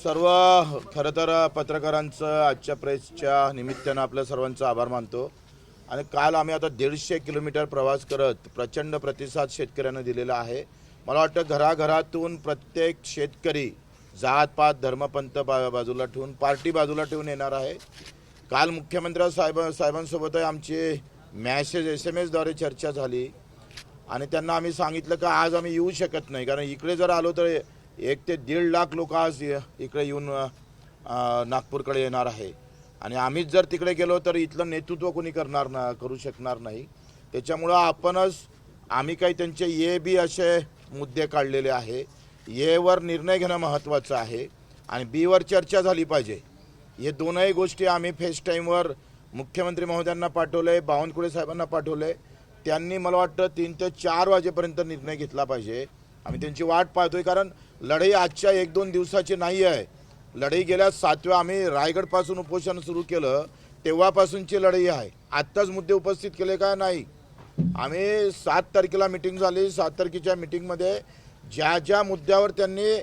सर्व खरं तर पत्रकारांचं आजच्या प्रेसच्या निमित्तानं आपल्या सर्वांचा आभार मानतो आणि काल आम्ही आता 150 किलोमीटर प्रवास करत प्रचंड प्रतिसाद शेतकऱ्यांना दिलेला आहे. मला वाटतं घराघरातून प्रत्येक शेतकरी जातपात धर्मपंथ बाजूला ठेवून पार्टी बाजूला ठेवून येणार आहे. काल मुख्यमंत्री साहेबांसोबत आमची SMS द्वारे चर्चा झाली आणि त्यांना आम्ही सांगितलं की आज आम्ही येऊ शकत नाही, कारण इकडे जर आलो तर 1 ते 1.5 लाख लोक आज इकडे येऊन नागपूरकडे येणार आहे आणि आम्हीच जर तिकडे गेलो तर इथलं नेतृत्व कोणी करू शकणार नाही. त्याच्यामुळं आम्ही काही त्यांचे ए बी असे मुद्दे काढलेले आहे. एवर निर्णय घेणं महत्त्वाचं आहे आणि बीवर चर्चा झाली पाहिजे. हे दोनही गोष्टी आम्ही फेस टाईमवर मुख्यमंत्री महोदयांना पाठवले, बावनकुळे साहेबांना पाठवले. त्यांनी मला वाटतं 3 ते 4 वाजेपर्यंत निर्णय घेतला पाहिजे. आम्ही त्यांची वाट पाहतोय, कारण लढाई आजच्या 1-2 दिवसाची नाही आहे. लढाई गेल्या 7व्या आम्ही रायगडपासून उपोषण सुरू केलं तेव्हापासूनची लढाई आहे. आत्ताच मुद्दे उपस्थित केले काय नाही. आम्ही 7 तारखेला मिटिंग झाली. 7 तारखेच्या मिटिंगमध्ये ज्या मुद्द्यावर त्यांनी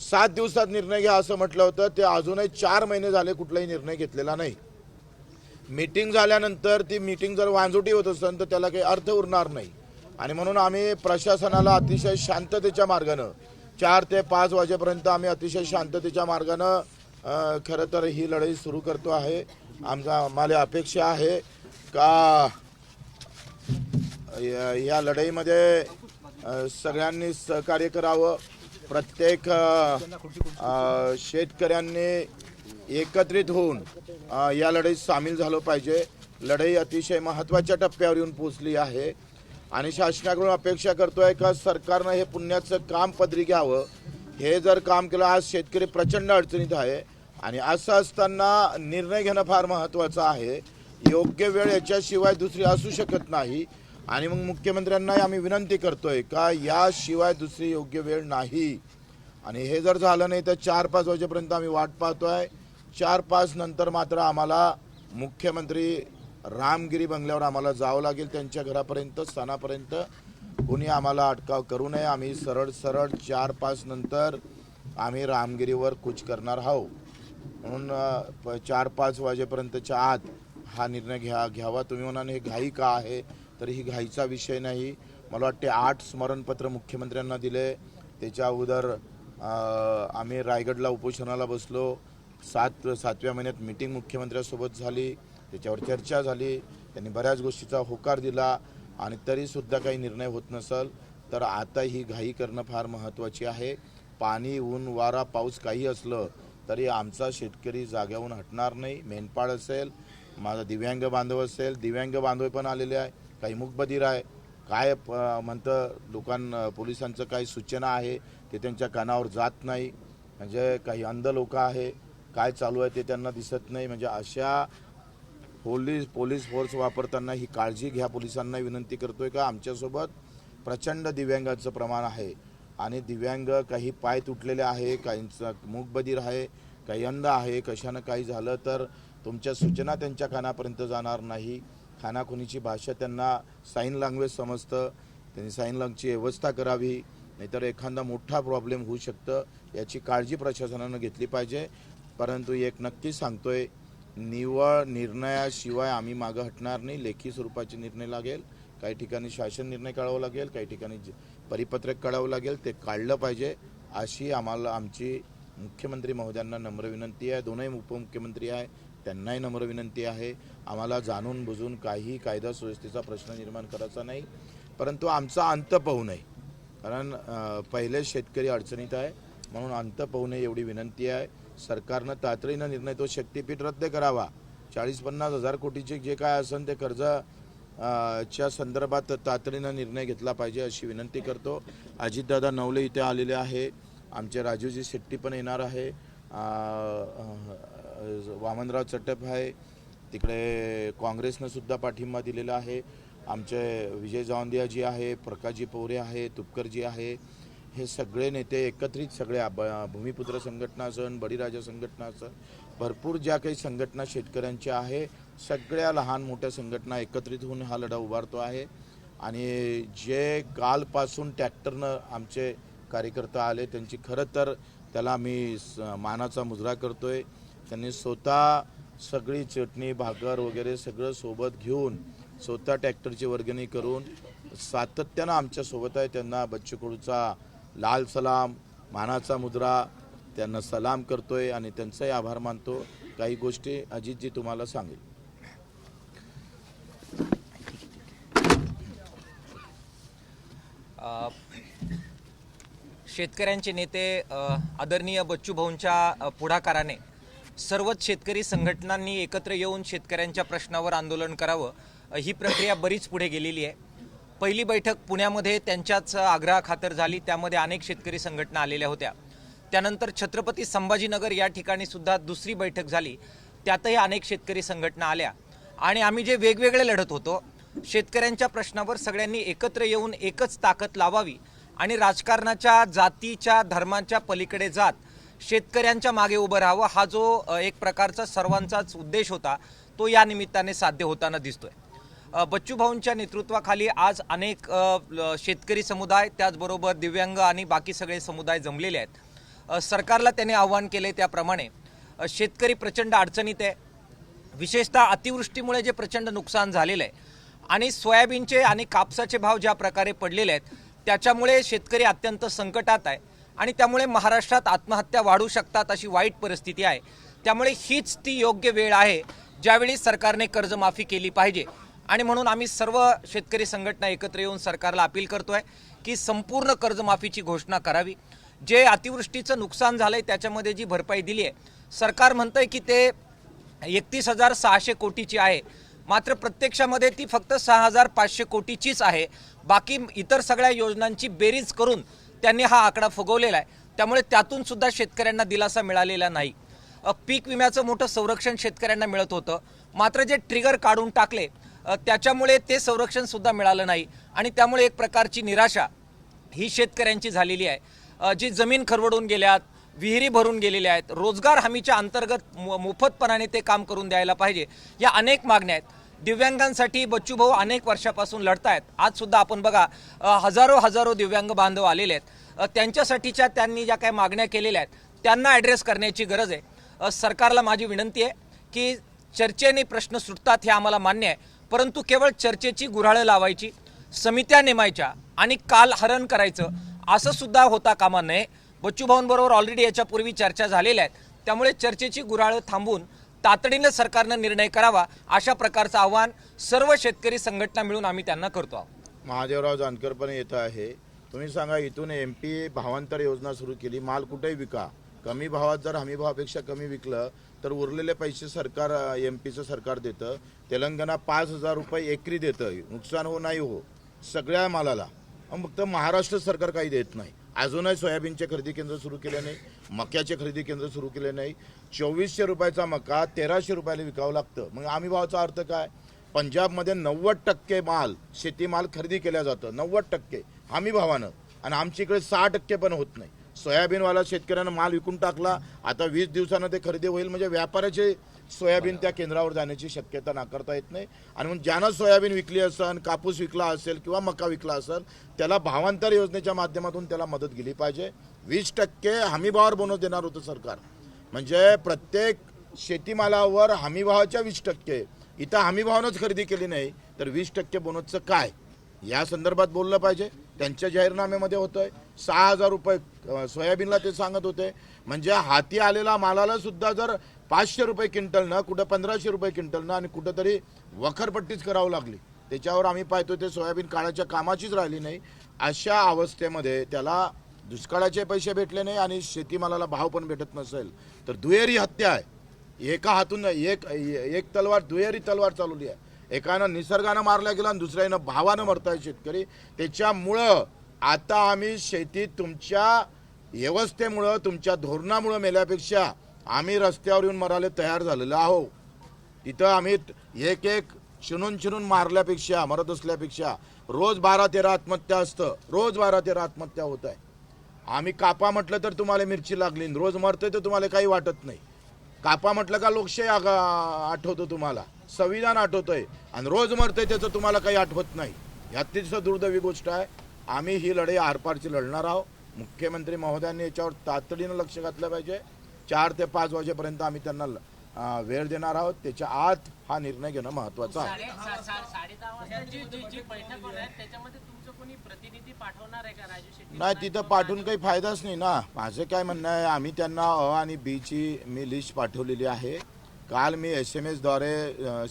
7 दिवसात निर्णय घ्या असं म्हटलं होतं, ते अजूनही 4 महिने झाले कुठलाही निर्णय घेतलेला नाही. मीटिंग झाल्यानंतर ती मीटिंग जर वांजुटी होत असेल तर त्याला काही अर्थ उरणार नाही आणि म्हणून आम्ही प्रशासनाला अतिशय शांततेच्या मार्गानं 4 ते 5 वाजेपर्यंत आम्ही अतिशय शांततेच्या मार्गानं खरं तर ही लढाई सुरू करतो आहे. आम्हाला अपेक्षा आहे का या लढाईमध्ये सगळ्यांनी सहकार्य करावं. प्रत्येक शेतकऱ्यांनी एकत्रित होऊन या लढाईत सामील झालं पाहिजे. लढाई अतिशय महत्त्वाच्या टप्प्यावर येऊन पोहोचली आहे आणि शासनाकडून अपेक्षा करतोय का सरकारनं हे पुण्याचं काम पदरी घ्यावं. हे जर काम केलं, आज शेतकरी प्रचंड अडचणीत आहे आणि असं असताना निर्णय घेणं फार महत्त्वाचं आहे. योग्य वेळ याच्याशिवाय दुसरी असू शकत नाही आणि मग मुख्यमंत्र्यांनाही आम्ही विनंती करतोय का याशिवाय दुसरी योग्य वेळ नाही आणि हे जर झालं नाही तर 4-5 वाजेपर्यंत आम्ही वाट पाहतोय. 4-5 नंतर मात्र आम्हाला मुख्यमंत्री रामगिरी बंगल्यावर आम्हाला जावं लागेल, त्यांच्या घरापर्यंत, स्थानापर्यंत. कोणी आम्हाला अटकाव करू नये. आम्ही सरळ 4-5 नंतर आम्ही रामगिरीवर कूच करणार आहोत. म्हणून 4-5 वाजेपर्यंतच्या आत हा निर्णय घ्यावा. तुम्ही म्हणाल हे घाई का आहे, तर ही घाईचा विषय नाही. मला वाटते 8 स्मरणपत्र मुख्यमंत्र्यांना दिले. त्याच्या अगोदर आम्ही रायगडला उपोषणाला बसलो. 7व्या महिन्यात मीटिंग मुख्यमंत्र्यांसोबत झाली, त्याच्यावर चर्चा झाली. त्यांनी बऱ्याच गोष्टीचा होकार दिला आणि तरीसुद्धा काही निर्णय होत नसेल तर आता ही घाई करणं फार महत्त्वाची आहे. पाणी, ऊन, वारा, पाऊस काही असलं तरी आमचा शेतकरी जाग्याहून हटणार नाही. मेंढपाळ असेल, माझा दिव्यांग बांधव असेल, दिव्यांग बांधव पण आलेले आहे, काही मूकबधीर आहे. काय म्हणतं पोलिसांचं काही सूचना आहे ते त्यांच्या कानावर जात नाही. म्हणजे काही अंध लोक आहे, काय चालू आहे ते त्यांना दिसत नाही. म्हणजे अशा पोलीस फोर्स वापरताना ही काळजी घ्या. पोलिसांना विनंती करतोय का आमच्यासोबत प्रचंड दिव्यांगाचं प्रमाण आहे आणि दिव्यांग काही पाय तुटलेले आहे, काहींचं मूकबधीर आहे, काही अंध आहे. कशानं काही झालं तर तुमच्या सूचना त्यांच्या कानापर्यंत जाणार नाही. खानाखुनीची भाषा त्यांना साईन लँग्वेज समजतं, त्यांनी साईन लँग्वेजची व्यवस्था करावी, नाहीतर एखादा मोठा प्रॉब्लेम होऊ शकतं. याची काळजी प्रशासनानं घेतली पाहिजे. परंतु एक नक्की सांगतोय, निव्वळ निर्णयाशिवाय आम्ही मागं हटणार नाही. लेखी स्वरूपाचे निर्णय लागेल, काही ठिकाणी शासन निर्णय काढावं लागेल, काही ठिकाणी परिपत्रक काढावं लागेल, ते काढलं पाहिजे अशी आमची मुख्यमंत्री महोदयांना नम्र विनंती आहे. दोनही उपमुख्यमंत्री आहे, त्यांनाही नम्र विनंती आहे. आम्हाला जाणून बुजून काही कायदा सुव्यवस्थेचा प्रश्न निर्माण करायचा नाही, परंतु आमचा अंत पाहू नये. कारण पहिले शेतकरी अडचणीत आहे, म्हणून अंत पाहू नये एवढी विनंती आहे. सरकारनं तातडीनं निर्णय तो शक्तीपीठ रद्द करावा. 40-50 हजार कोटीचे जे काय असेल ते कर्ज च्या संदर्भात तातडीनं निर्णय घेतला पाहिजे अशी विनंती करतो. अजितदादा नवले इथे आलेले आहे, आमचे राजूजी शेट्टी पण येणार आहे, वामनराव चटप आहे, तिकडे काँग्रेसनं सुद्धा पाठिंबा दिलेला आहे. आमचे विजय जावंदियाजी आहे, प्रकाशजी पोरे आहे, तुपकरजी आहे. हे सगळे नेते एकत्रित, सगळ्या भूमिपुत्र संघटना असन, बळीराजा संघटना असन, भरपूर ज्या काही संघटना शेतकऱ्यांच्या आहे, सगळ्या लहान मोठ्या संघटना एकत्रित होऊन हा लढा उभारतो आहे. आणि जे कालपासून ट्रॅक्टरनं आमचे कार्यकर्ता आले त्यांची खरं तर त्याला आम्ही मानाचा मुजरा करतोय। त्यांनी स्वतः सगळी चटणी भाकर वगैरे सगळं सोबत घेऊन स्वतः ट्रॅक्टरची वर्गणी करून सातत्यानं आमच्या सोबत आहे। त्यांना बच्चू कडूचा लाल सलाम मानाचा मुद्रा त्यांना सलाम करतोय आणि त्यांचाही आभार मानतो। काही गोष्टी अजितजी तुम्हाला सांगेल। शेतकऱ्यांचे नेते आदरणीय बच्चू भाऊंच्या पुढाकाराने सर्वच शेतकरी संघटनांनी एकत्र येऊन शेतकऱ्यांच्या प्रश्नावर आंदोलन करावं ही प्रक्रिया बरीच पुढे गेलेली आहे। पहिली बैठक पुण्यामध्ये त्यांच्याच आग्रहाखातर झाली, त्यामध्ये अनेक शेतकरी संघटना आलेल्या होत्या। त्यानंतर छत्रपती संभाजीनगर या ठिकाणी सुद्धा दुसरी बैठक झाली, त्यातही अनेक शेतकरी संघटना आल्या आणि आम्ही जे वेगवेगळे लढत होतो शेतकऱ्यांच्या प्रश्नावर सगळ्यांनी एकत्र येऊन एकच ताकद लावावी आणि राजकारणाच्या जातीच्या धर्माच्या पलीकडे जात शेतकऱ्यांच्या मागे उभं राहावं हा जो एक प्रकारचा सर्वांचाच उद्देश होता तो या निमित्ताने साध्य होताना दिसतोय। बच्चू भाऊंच्या नेतृत्वाखाली आज अनेक शेतकरी समुदाय त्याचबरोबर दिव्यांग आणि बाकी सगळे समुदाय जमलेले आहेत। सरकारला त्याने आव्हान केले त्याप्रमाणे शेतकरी प्रचंड अडचणीत आहे। विशेषतः अतिवृष्टीमुळे जे प्रचंड नुकसान झालेलं आहे आणि सोयाबीनचे आणि कापसाचे भाव ज्या प्रकारे पडलेले आहेत त्याच्यामुळे शेतकरी अत्यंत संकटात आहे आणि त्यामुळे महाराष्ट्रात आत्महत्या वाढू शकतात अशी वाईट परिस्थिती आहे। त्यामुळे हीच ती योग्य वेळ आहे ज्यावेळी सरकारने कर्जमाफी केली पाहिजे आणि म्हणून आम्ही सर्व शेतकरी संघटना एकत्र येऊन सरकारला अपील करतोय की संपूर्ण कर्जमाफीची घोषणा करावी। जे अतिवृष्टीचं नुकसान झालंय त्याच्यामध्ये जी भरपाई दिली आहे सरकार म्हणतंय की ते 31,600 कोटीची आहे, मात्र प्रत्यक्षामध्ये ती फक्त 6,500 कोटीचीच आहे। बाकी इतर सगळ्या योजनांची बेरीज करून त्यांनी हा आकडा फुगवलेला आहे, त्यामुळे त्यातून सुद्धा शेतकऱ्यांना दिलासा मिळालेला नाही। पीक विम्याचं मोठं संरक्षण शेतकऱ्यांना मिळत होतं, मात्र जे ट्रिगर काढून टाकले त्याच्यामुळे ते संरक्षण सुद्धा मिळालं नाही आणि त्यामुळे एक प्रकारची निराशा ही शेतकऱ्यांची झालेली आहे। जी जमीन खरवडून गेल्यात, विहिरी भरून गेलेल्या आहेत, रोजगार हमीच्या अंतर्गत मोफतपणाने ते काम करून द्यायला पाहिजे, या अनेक मागण्या आहेत। दिव्यांगांसाठी बच्चू भाऊ अनेक वर्षापासून लढतायत। आज सुद्धा आपण बघा हजारो दिव्यांग बांधव आलेले आहेत, त्यांच्यासाठीच्या त्यांनी ज्या काही मागण्या केलेल्या आहेत त्यांना ॲड्रेस करण्याची गरज आहे। सरकारला माझी विनंती आहे की चर्चेने प्रश्न सुटतात हे आम्हाला मान्य आहे, परंतु केवळ चर्चेची गुऱ्हाळं लावायची, समित्या नेमायच्या आणि कालहरण करायचं असं सुद्धा होता कामा नये। बच्चू भाऊंबरोबर ऑलरेडी याच्यापूर्वी चर्चा झालेल्या आहेत, त्यामुळे चर्चेची गुऱ्हाळं थांबून तातडीने सरकारनं निर्णय करावा अशा प्रकारचं आव्हान सर्व शेतकरी संघटना मिळून आम्ही त्यांना करतो आहोत। महादेवराव जानकर पण येत आहे, तुम्ही सांगा इथून MP भावांतर योजना सुरू केली, माल कुठेही विका, कमी भावात जर हमी भावापेक्षा कमी विकलं तर उरलेले पैसे सरकार MP सरकार देतं। तेलंगणा 5,000 रुपये एकरी देतं, नुकसान हो नाही हो सगळ्या मालाला, फक्त महाराष्ट्र सरकार काही देत नाही। अजूनही सोयाबीनचे खरेदी केंद्र सुरू केले नाही, मक्याचे खरेदी केंद्र सुरू केले नाही। 2400 रुपयाचा मका 1300 रुपयाला विकावं लागतं। मग हमी भावाचा अर्थ काय? पंजाबमध्ये 90% माल शेतीमाल खरेदी केला जातं, 90% हमी भावानं, आणि आमच्या इकडे 6% पण होत नाही। सोयाबीनवाला शेतकऱ्यांना माल विकून टाकला, आता 20 दिवसानं ते खरेदी होईल, म्हणजे व्यापाऱ्याचे सोयाबीन त्या केंद्रावर जाण्याची शक्यता नाकारता येत नाही। आणि मग ज्यानं सोयाबीन विकली असेल, कापूस विकला असेल किंवा मका विकला असेल त्याला भावांतर योजनेच्या माध्यमातून त्याला मदत गेली पाहिजे। 20% हमीभावावर बोनस देणार होतं सरकार, म्हणजे प्रत्येक शेतीमालावर हमीभावाच्या 20%, इथं हमीभावानंच खरेदी केली नाही तर 20% बोनसचं काय, या संदर्भात बोललं पाहिजे। त्यांच्या जाहीरनाम्यामध्ये होतंय 6,000 रुपये सोयाबीनला ते सांगत होते, म्हणजे हाती आलेला मालाला सुद्धा जर 500 रुपये क्विंटलनं, कुठं 1500 रुपये क्विंटलनं आणि कुठंतरी वखरपट्टीच करावं लागली, त्याच्यावर आम्ही पाहतो ते सोयाबीन काळाच्या कामाचीच राहिली नाही। अशा अवस्थेमध्ये त्याला दुष्काळाचे पैसे भेटले नाही आणि शेतीमालाला भाव पण भेटत नसेल तर दुहेरी हत्या आहे। एका हातून एक तलवार, दुहेरी तलवार चालवली आहे। एकानं निसर्गानं मारल्या गेला आणि दुसऱ्यानं भावानं मरताय शेतकरी। त्याच्यामुळं आता आम्ही शेतीत तुमच्या व्यवस्थेमुळं, तुमच्या धोरणामुळं मेल्यापेक्षा आम्ही रस्त्यावर येऊन मरायला तयार झालेलो आहो। तिथं आम्ही एक चिणून मारल्यापेक्षा, मरत असल्यापेक्षा रोज 12-13 आत्महत्या असतं, रोज 12-13 आत्महत्या होत आहे। आम्ही कापा म्हटलं तर तुम्हाला मिरची लागली, रोज मरतोय तर तुम्हाला काही वाटत नाही। कापा म्हटलं का लोकशाही आठवतो तुम्हाला, संविधान आठवतंय, आणि रोज मरतंय त्याचं तुम्हाला काही आठवत नाही। यातीच दुर्दैवी गोष्ट आहे। आम्ही ही लढाई आरपारची लढणार आहोत। मुख्यमंत्री महोदयांनी याच्यावर तातडीनं लक्ष घातलं पाहिजे. 4 ते 5 वाजेपर्यंत आम्ही त्यांना वेळ देणार आहोत. त्याच्या आत हा निर्णय घेणं महत्त्वाचं आहे. 10:30 वाजता जी बैठक होणार आहे त्याच्यामध्ये तुमचं कोणी प्रतिनिधी पाठवणार आहे का राजू शेट्टी? नाही, तिथं पाठवून काही फायदाच नाही ना. माझं काय म्हणणं आहे, आम्ही त्यांना अ आणि बी ची मी लिस्ट पाठवलेली आहे. काल मी SMS द्वारे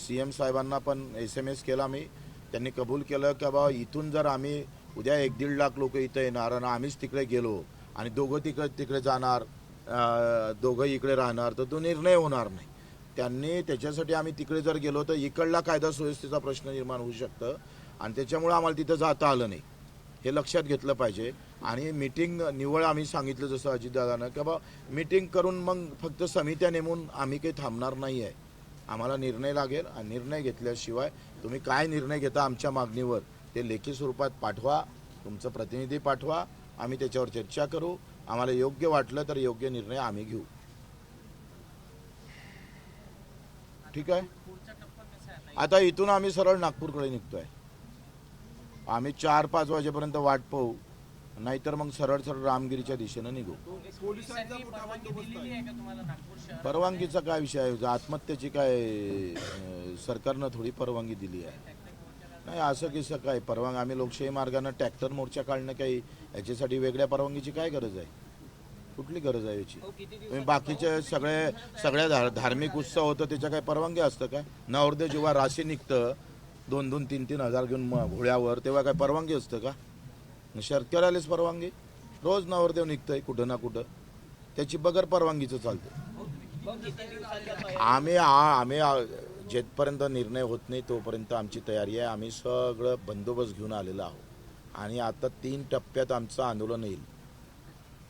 CM साहेबांना पण SMS केला. त्यांनी कबूल केलं की बाबा इथून जर आम्ही उद्या 1-1.5 लाख लोक इथं येणार आणि आम्हीच तिकडे गेलो आणि दोघं तिकडे जाणार, दोघं इकडे राहणार, तर तो निर्णय होणार नाही. त्यांनी त्याच्यासाठी आम्ही तिकडे जर गेलो तर इकडला कायदा सुव्यवस्थेचा प्रश्न निर्माण होऊ शकतं आणि त्याच्यामुळे आम्हाला तिथं जाता आलं नाही. हे लक्षात घेतलं पाहिजे. आणि मीटिंग निवळ आम्ही सांगितलं जसं अजितदादानं की बाबा मीटिंग करून मग फक्त समित्या नेमून आम्ही काही थांबणार नाही आहे. आम्हाला निर्णय लागेल आणि निर्णय घेतल्याशिवाय तुम्ही काय निर्णय घेता आमच्या मागणीवर ते लेखी स्वरूपात पाठवा, तुमचं प्रतिनिधी पाठवा, आम्ही त्याच्यावर चर्चा करू. आम्हाला योग्य वाटलं तर योग्य निर्णय आम्ही घेऊ. ठीक आहे. आता इथून आम्ही सरळ नागपूरकडे निघतोय. आम्ही 4-5 वाजेपर्यंत वाट पाहू, नाहीतर मग सरळ रामगिरीच्या दिशेनं निघू. पोलिसांनी परवानगी दिलेली आहे का तुम्हाला नागपूर शहर? परवानगीचा काय विषय आहे? आत्महत्येची काय सरकारनं थोडी परवानगी दिली आहे? नाही, असं कसं काय परवानगी? आम्ही लोकशाही मार्गानं ट्रॅक्टर मोर्चा काढणं काही याच्यासाठी वेगळ्या परवानगीची काय गरज आहे? कुठली गरज आहे याची? तुम्ही बाकीचे सगळ्या धार्मिक उत्सव होतं त्याच्या काय परवानगी असतं काय? नवरदेव जेव्हा राशी निघतं 2-2, 3-3 हजार घेऊन घोड्यावर, तेव्हा काय परवानगी असतं का? शेतकऱ्यालाच परवानगी. रोज नवरदेव निघतंय कुठं ना कुठं, त्याची बगर परवानगीचं चालतं. आम्ही जेथपर्यंत निर्णय होत नाही तोपर्यंत आमची तयारी आहे. आम्ही सगळं बंदोबस्त घेऊन आलेलो आहोत आणि आता 3 टप्प्यात आमचं आंदोलन येईल.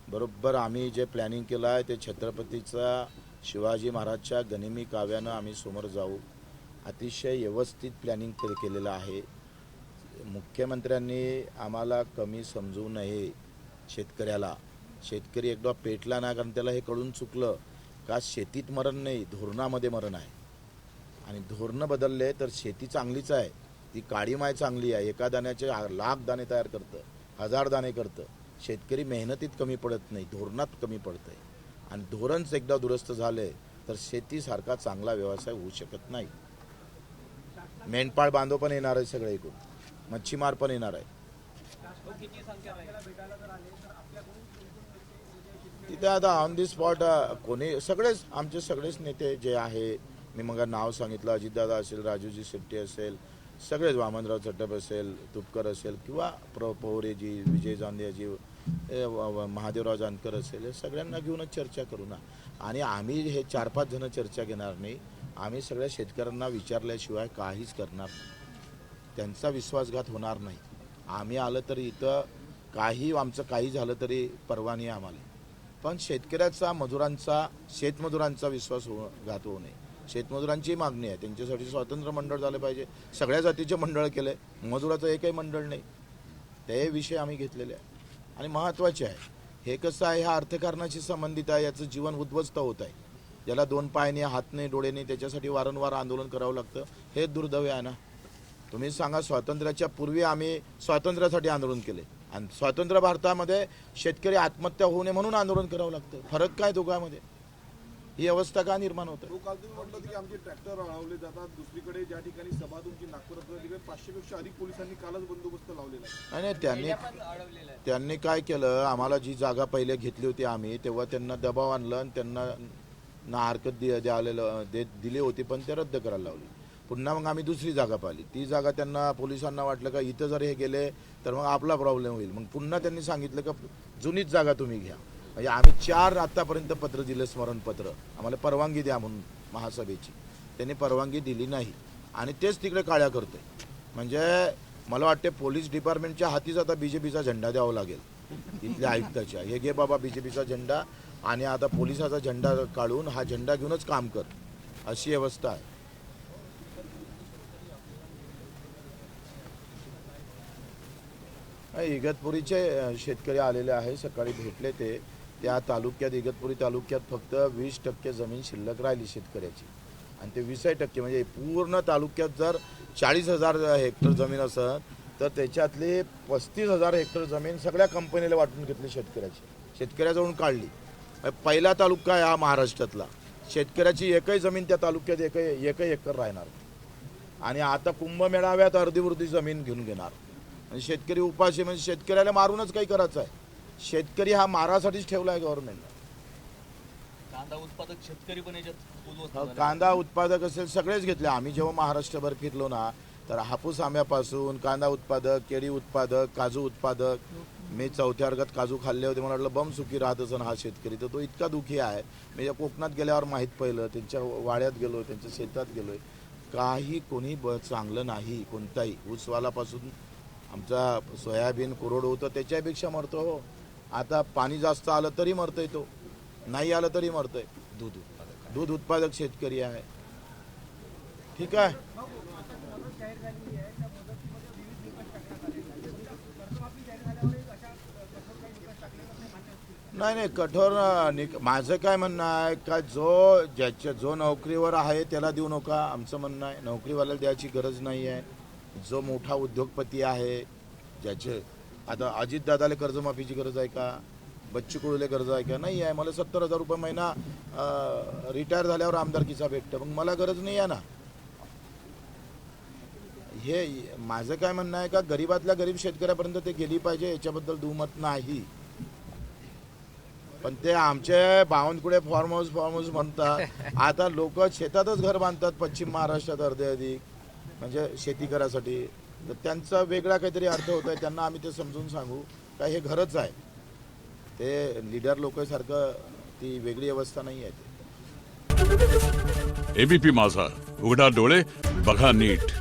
बरोबर आम्ही जे प्लॅनिंग केलं आहे ते छत्रपतीचा शिवाजी महाराजच्या गनिमी काव्यानं आम्ही समोर जाऊ. अतिशय व्यवस्थित प्लॅनिंग केलेलं आहे. मुख्यमंत्र्यांनी आम्हाला कमी समजू नये. शेतकऱ्याला शेतकरी एकदा पेटला ना, कारण त्याला हे कळून चुकलं का शेतीत मरण नाही, धोरणामध्ये मरण आहे. आणि धोरणं बदलले तर शेती चांगलीच आहे, ती काळी माय चांगली आहे. एका दाण्याचे 1,00,000 दाणे तयार करतं, 1,000 दाणे करतं. शेतकरी मेहनतीत कमी पडत नाही, धोरणात कमी पडतंय. आणि धोरणच एकदा दुरुस्त झाले तर शेतीसारखा चांगला व्यवसाय होऊ शकत नाही. मेंढपाळ बांधव पण येणार आहे, सगळे एकूण मच्छीमार पण येणार आहे. तिथे आता ऑन दी स्पॉट कोणी आमचे सगळेच नेते जे आहे, मी मग नाव सांगितलं, अजितदादा असेल, राजूजी शेट्टी असेल, सगळेच, वामनराव चट्टप असेल, तुपकर असेल किंवा पवरेजी, विजय जांदेजी, महादेवराव जानकर असेल, हे सगळ्यांना घेऊनच चर्चा करू ना. आणि आम्ही हे 4-5 जण चर्चा घेणार नाही. आम्ही सगळ्या शेतकऱ्यांना विचारल्याशिवाय काहीच करणार नाही. त्यांचा विश्वासघात होणार नाही. आम्ही आलं तरी इथं आमचं काही झालं तरी परवा नाही आम्हाला. पण शेतकऱ्याचा, शेतमजुरांचा विश्वासघात होऊ नये. शेतमजुरांची मागणी आहे, त्यांच्यासाठी स्वतंत्र मंडळ झालं पाहिजे. सगळ्या जातीचे मंडळ केले, मजुराचं एकही मंडळ नाही. ते विषय आम्ही घेतलेले आहे आणि महत्त्वाचे आहे. हे कसं आहे, हा अर्थकारणाशी संबंधित आहे. याचं जीवन उद्ध्वस्त होत आहे. ज्याला 2 पाय नाही, हात नाही, डोळे नाही, त्याच्यासाठी वारंवार आंदोलन करावं लागतं. हे दुर्दैव आहे ना. तुम्ही सांगा, स्वातंत्र्याच्या पूर्वी आम्ही स्वातंत्र्यासाठी आंदोलन केले आणि स्वतंत्र भारतामध्ये शेतकरी आत्महत्या होऊ नये म्हणून आंदोलन करावं लागतं. फरक काय दोघांमध्ये? ही अवस्था का निर्माण होतं? काल तुम्ही म्हटलं की आमचे ट्रॅक्टर अडवले जातात. दुसरीकडे ज्या ठिकाणी सभा तुमची नागपुरात, तिकडे 500पेक्षा अधिक पोलिसांनी कालच बंदोबस्त लावलेला आहे. नाही, त्यांनी काय केलं, आम्हाला जी जागा पहिले घेतली होती आम्ही, तेव्हा त्यांना दबाव आणलं आणि त्यांना ना हरकत दिली होती, पण ते रद्द करायला लावली. पुन्हा मग आम्ही दुसरी जागा पाहिली. ती जागा त्यांना, पोलिसांना वाटलं का इथं जर हे गेले तर मग आपला प्रॉब्लेम होईल. मग पुन्हा त्यांनी सांगितलं का जुनीच जागा तुम्ही घ्या. म्हणजे आम्ही 4 आतापर्यंत पत्र दिलं, स्मरणपत्र, आम्हाला परवानगी द्या म्हणून महासभेची. त्यांनी परवानगी दिली नाही आणि तेच तिकडे काळ्या करतोय. म्हणजे मला वाटते पोलीस डिपार्टमेंटच्या हातीच आता BJPचा झेंडा द्यावा लागेल, इथल्या आयुक्ताच्या. हे घे बाबा BJPचा झेंडा आणि आता पोलिसाचा झेंडा काढून हा झेंडा घेऊनच काम कर, अशी अवस्था आहे. इगतपुरीचे शेतकरी आलेले आहे, सकाळी भेटले ते. त्या तालुक्यात, इगतपुरी तालुक्यात फक्त 20% जमीन शिल्लक राहिली शेतकऱ्याची आणि ते 20% म्हणजे पूर्ण तालुक्यात जर 40,000 हेक्टर जमीन असत तर त्याच्यातले 35,000 हेक्टर जमीन सगळ्या कंपनीला वाटून घेतली शेतकऱ्याजवळून काढली. पहिला तालुका आहे हा महाराष्ट्रातला, शेतकऱ्याची एकही जमीन त्या तालुक्यात एकही एकर राहणार. आणि आता कुंभमेळाव्यात अर्धीवृद्धी जमीन घेऊन घेणार. आणि शेतकरी उपाशी, म्हणजे शेतकऱ्याला मारूनच काही करायचं आहे. शेतकरी हा मारासाठीच ठेवला आहे गव्हर्नमेंटने. कांदा उत्पादक शेतकरी पण याच्यात उद्ध्वस्त झाले. कांदा उत्पादक असेल सगळेच घेतले. आम्ही जेव्हा महाराष्ट्रभर फिरलो ना, तर हापूस आंब्यापासून कांदा उत्पादक, केळी उत्पादक, काजू उत्पादक, मी 4थ्या वर्गात काजू खाल्ले होते. मला वाटलं बम सुखी राहत असेल हा शेतकरी. तर तो इतका दुःखी आहे. मी या कोकणात गेल्यावर माहीत पडलं, त्यांच्या वाड्यात गेलो, त्यांच्या शेतात गेलोय, काही कोणी चांगलं नाही. कोणताही ऊसवालापासून आमचा सोयाबीन कोरडो होतं त्याच्यापेक्षा मरतो. हो, आता पाणी जास्त आलं तरी मरतोय, तो नाही आलं तरी मरतोय. दूध उत्पादक शेतकरी आहे. ठीक आहे. नाही कठोर माझं काय म्हणणं आहे का, जो नोकरीवर आहे त्याला देऊ नका, आमचं म्हणणं आहे. नोकरीवाल्याला द्यायची गरज नाही आहे. जो मोठा उद्योगपती आहे, ज्याचे आता अजितदादाला कर्जमाफीची गरज आहे का, बच्चू कडूला गरज आहे का, नाही आहे. मला 70,000 रुपये महिना रिटायर झाल्यावर आमदारकीचा भेटतं, मग मला गरज नाही आहे ना. हे माझं काय म्हणणं आहे का, गरीबातल्या गरीब शेतकऱ्यापर्यंत ते गेली पाहिजे, याच्याबद्दल दुमत नाही. पण ते आमचे बावनकुळे फार्म हाऊस म्हणतात. आता लोक शेतातच घर बांधतात पश्चिम महाराष्ट्रात अर्धे अधिक, म्हणजे शेती करायसाठी. तर त्यांचा वेगळा काहीतरी अर्थ होत आहे. त्यांना आम्ही ते समजून सांगू का हे घरच आहे. ते लीडर लोकांसारखं ती वेगळी अवस्था नाही आहे. एबीपी माझा, उघडा डोळे बघा नीट.